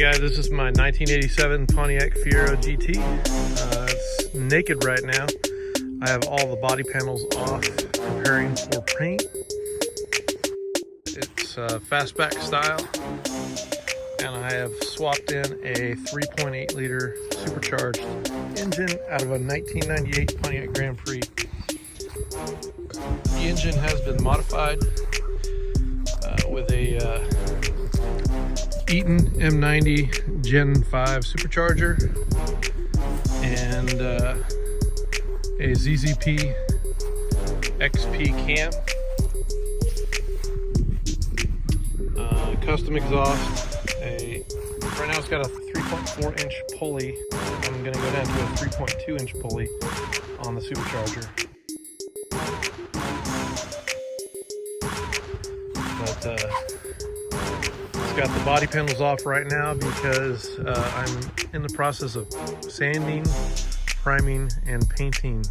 guys, this is my 1987 Pontiac Fiero GT. It's naked right now. I have all the body panels off, preparing for paint. It's fastback style, and I have swapped in a 3.8 liter supercharged engine out of a 1998 Pontiac Grand Prix. The engine has been modified with a Eaton M90 Gen V supercharger and a ZZP XP cam, custom exhaust. Right now it's got a 3.4 inch pulley. I'm going to go down to a 3.2 inch pulley on the supercharger. But it's got the body panels off right now because I'm in the process of sanding, priming, and painting.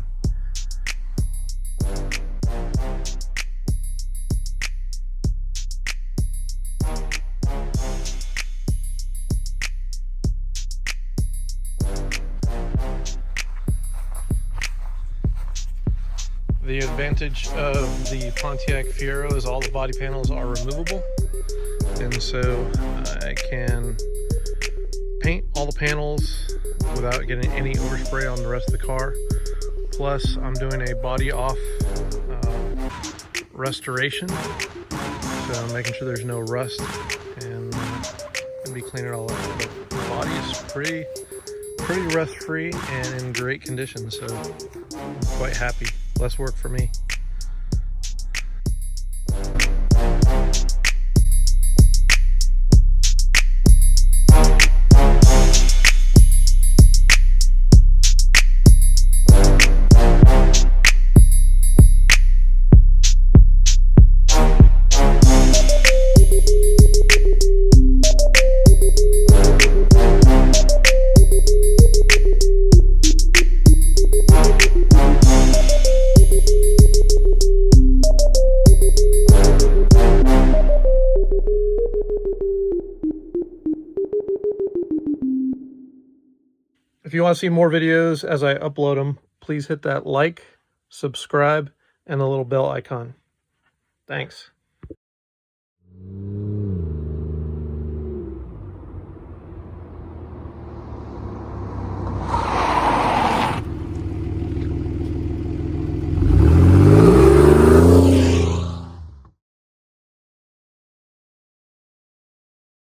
The advantage of the Pontiac Fiero is all the body panels are removable, and so I can paint all the panels without getting any overspray on the rest of the car. Plus, I'm doing a body off restoration, so I'm making sure there's no rust, and I'll be cleaning it all up. But the body is pretty rust free and in great condition, so I'm quite happy. Less work for me. If you want to see more videos as I upload them, please hit that like, subscribe, and the little bell icon. Thanks.